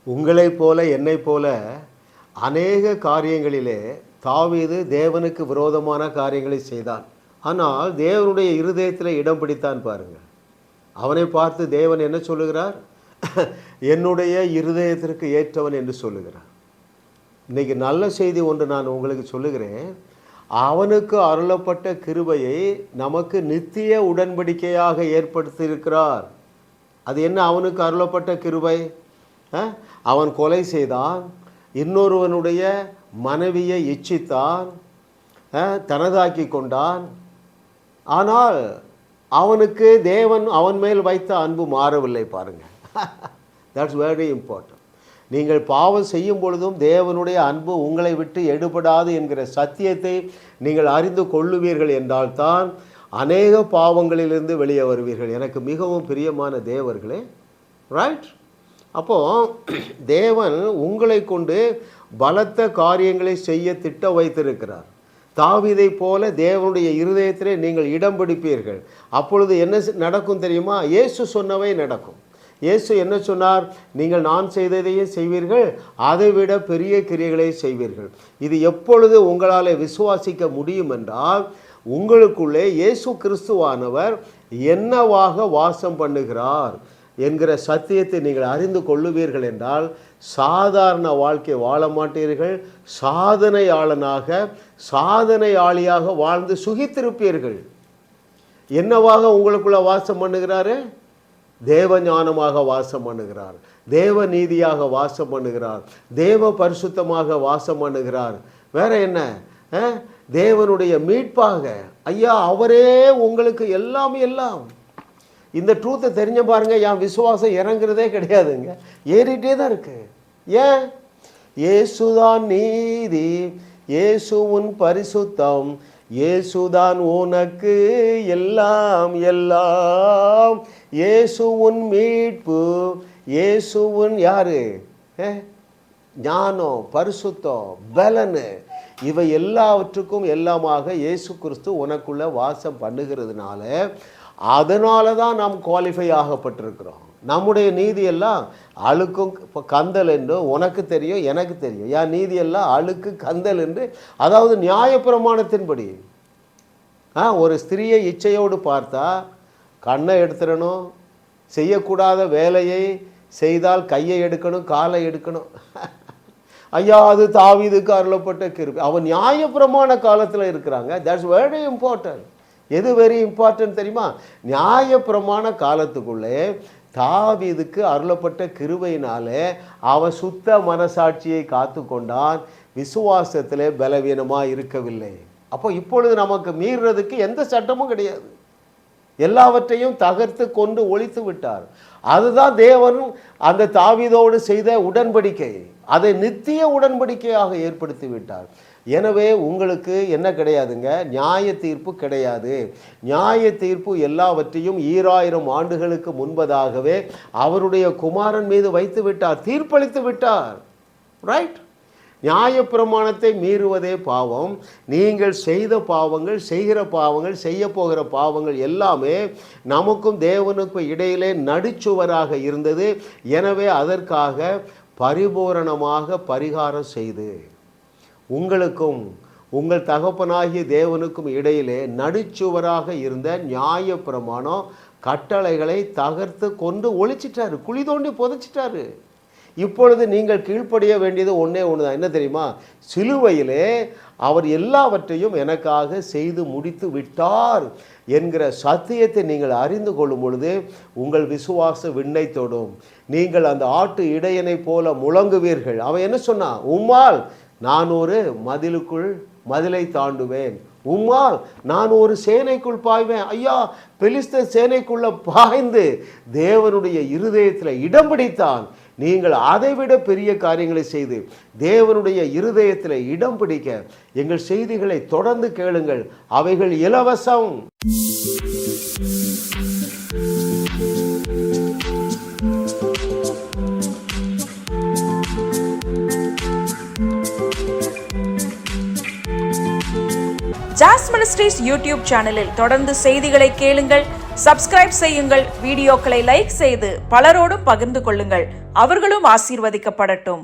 உங்களைப் போல என்னைப் போல அநேக காரியங்களிலே தாவீது தேவனுக்கு விரோதமான காரியங்களை செய்தான். ஆனால் தேவனுடைய இருதயத்தில் இடம் பிடித்தான் பாருங்கள். அவனை பார்த்து தேவன் என்ன சொல்லுகிறார்? என்னுடைய இருதயத்திற்கு ஏற்றவன் என்று சொல்லுகிறார். இன்றைக்கி நல்ல செய்தி ஒன்று நான் உங்களுக்கு சொல்லுகிறேன். அவனுக்கு அருளப்பட்ட கிருபையை நமக்கு நித்திய உடன்படிக்கையாக ஏற்படுத்தியிருக்கிறார். அது என்ன அவனுக்கு அருளப்பட்ட கிருபை? அவன் கொலை செய்தான், இன்னொருவனுடைய மனைவியை இச்சித்தான், தனதாக்கி கொண்டான். ஆனால் அவனுக்கு தேவன் அவன் மேல் வைத்த அன்பு மாறவில்லை பாருங்கள். That's very important. நீங்கள் பாவம் செய்யும் பொழுதும் தேவனுடைய அன்பு உங்களை விட்டு எடுபடாது என்கிற சத்தியத்தை நீங்கள் அறிந்து கொள்ளுவீர்கள் என்றால்தான் அநேக பாவங்களிலிருந்து வெளியே வருவீர்கள். எனக்கு மிகவும் பிரியமான தேவர்களே, ரைட்? அப்போது தேவன் உங்களை கொண்டு பலத்த காரியங்களை செய்ய திட்ட வைத்திருக்கிறார். தாவீதை போல தேவனுடைய இருதயத்திலே நீங்கள் இடம் பிடிப்பீர்கள். அப்பொழுது என்ன நடக்கும் தெரியுமா? இயேசு சொன்னவை நடக்கும். இயேசு என்ன சொன்னார்? நீங்கள் நான் செய்ததையே செய்வீர்கள், அதைவிட பெரிய கிரியைகளை செய்வீர்கள். இது எப்பொழுது உங்களால் விசுவாசிக்க முடியும் என்றால், உங்களுக்குள்ளே இயேசு கிறிஸ்துவானவர் என்னவாக வாசம் பண்ணுகிறார் என்கிற சத்தியத்தை நீங்கள் அறிந்து கொள்ளுவீர்கள் என்றால் சாதாரண வாழ்க்கை வாழ மாட்டீர்கள். சாதனையாளியாக வாழ்ந்து சுகித்திருப்பீர்கள். என்னவாக உங்களுக்குள்ள வாசம் பண்ணுகிறாரு? தேவ ஞானமாக வாசம் பண்ணுகிறார், தேவ நீதியாக வாசம் பண்ணுகிறார், தேவ பரிசுத்தமாக வாசம் பண்ணுகிறார். வேற என்ன? தேவனுடைய மீட்பாக. ஐயா, அவரே உங்களுக்கு எல்லாம் எல்லாம். இந்த ட்ரூத்தை தெரிஞ்ச பாருங்க, என் விசுவாசம் இறங்குறதே கிடையாதுங்க, ஏறிட்டே தான் இருக்கு. ஏன்? இயேசுதான் நீதி, இயேசுவின் பரிசுத்தம், இயேசுதான் உனக்கு எல்லாம் எல்லாம், இயேசுவின் மீட்பு, இயேசுவின் யாரு? ஞானம், பரிசுத்தம், பலனு, இவை எல்லாவற்றுக்கும் எல்லாமாக இயேசு கிறிஸ்து உனக்குள்ள வாசம் பண்ணுகிறதுனால, அதனால தான் நாம் குவாலிஃபை ஆகப்பட்டிருக்கிறோம். நம்முடைய நீதியெல்லாம் அழுக்கும் கந்தல் என்று உனக்கு தெரியும், எனக்கு தெரியும். என் நீதியெல்லாம் அழுக்கு கந்தல் என்று, அதாவது நியாயப்பிரமாணத்தின்படி. ஒரு ஸ்திரியை இச்சையோடு பார்த்தா கண்ணை எடுத்துடணும், செய்யக்கூடாத வேலையை செய்தால் கையை எடுக்கணும், காலை எடுக்கணும். ஐயா, அது தாவீதுக்கு அருளப்பட்ட கிருபை. அவன் நியாயப்பிரமாண காலத்தில் இருக்கிறாங்க. That's very important. எது வெரி இம்பார்ட்டன்ட் தெரியுமா? நியாயப்பிரமாண காலத்துக்குள்ளே தாவீதுக்கு அருளப்பட்ட கிருபையினாலே அவன் சுத்த மனசாட்சியை காத்து கொண்டான், விசுவாசத்திலே பலவீனமாக இருக்கவில்லை. அப்போ இப்பொழுது நமக்கு மீறுறதுக்கு எந்த சட்டமும் கிடையாது. எல்லாவற்றையும் தகர்த்து கொண்டு ஒழித்து விட்டார். அதுதான் தேவனும் அந்த தாவீதோடு செய்த உடன்படிக்கை. அதை நித்திய உடன்படிக்கையாக ஏற்படுத்தி விட்டார். எனவே உங்களுக்கு என்ன கிடையாதுங்க? நியாய தீர்ப்பு கிடையாது. நியாய தீர்ப்பு எல்லாவற்றையும் 2000 ஆண்டுகளுக்கு முன்பதாகவே அவருடைய குமாரன் மீது வைத்து விட்டார், தீர்ப்பளித்து விட்டார். ரைட்? நியாயப்பிரமாணத்தை மீறுவதே பாவம். நீங்கள் செய்த பாவங்கள், செய்கிற பாவங்கள், செய்ய போகிற பாவங்கள் எல்லாமே நமக்கும் தேவனுக்கும் இடையிலே நடுச்சுவராக இருந்தது. எனவே அதற்காக பரிபூரணமாக பரிகாரம் செய்து உங்களுக்கும் உங்கள் தகப்பனாகிய தேவனுக்கும் இடையிலே நடுச்சுவராக இருந்த நியாயப்பிரமாணம் கட்டளைகளை தகர்த்து கொண்டு ஒழிச்சிட்டாரு, குழி தோண்டி புதைச்சிட்டாரு. இப்பொழுது நீங்கள் கீழ்ப்படிய வேண்டியது ஒன்றே ஒன்று தான். என்ன தெரியுமா? சிலுவையிலே அவர் எல்லாவற்றையும் எனக்காக செய்து முடித்து விட்டார் என்கிற சத்தியத்தை நீங்கள் அறிந்து கொள்ளும் பொழுது உங்கள் விசுவாச விண்ணை தொடும். நீங்கள் அந்த ஆட்டு இடையனை போல முழங்குவீர்கள். அவன் என்ன சொன்னான்? உம்மால் நான் ஒரு மதிலை தாண்டுவேன், உம்மால் நான் ஒரு சேனைக்குள் பாய்வேன். ஐயா, பெலிஸ்தர் சேனைக்குள்ள பாய்ந்து தேவனுடைய இருதயத்தில் இடம் பிடித்தான். நீங்கள் அதைவிட பெரிய காரியங்களை செய்து தேவனுடைய இருதயத்தில் இடம் பிடிக்க எங்கள் செய்திகளை தொடர்ந்து கேளுங்கள். அவைகள் இலவசம். ஜாஸ் மினிஸ்ட்ரீஸ் யூடியூப் சேனலில் தொடர்ந்து செய்திகளை கேளுங்கள். சப்ஸ்கிரைப் செய்யுங்கள், வீடியோக்களை லைக் செய்து பலரோடும் பகிர்ந்து கொள்ளுங்கள். அவர்களும் ஆசீர்வதிக்கப்படட்டும்.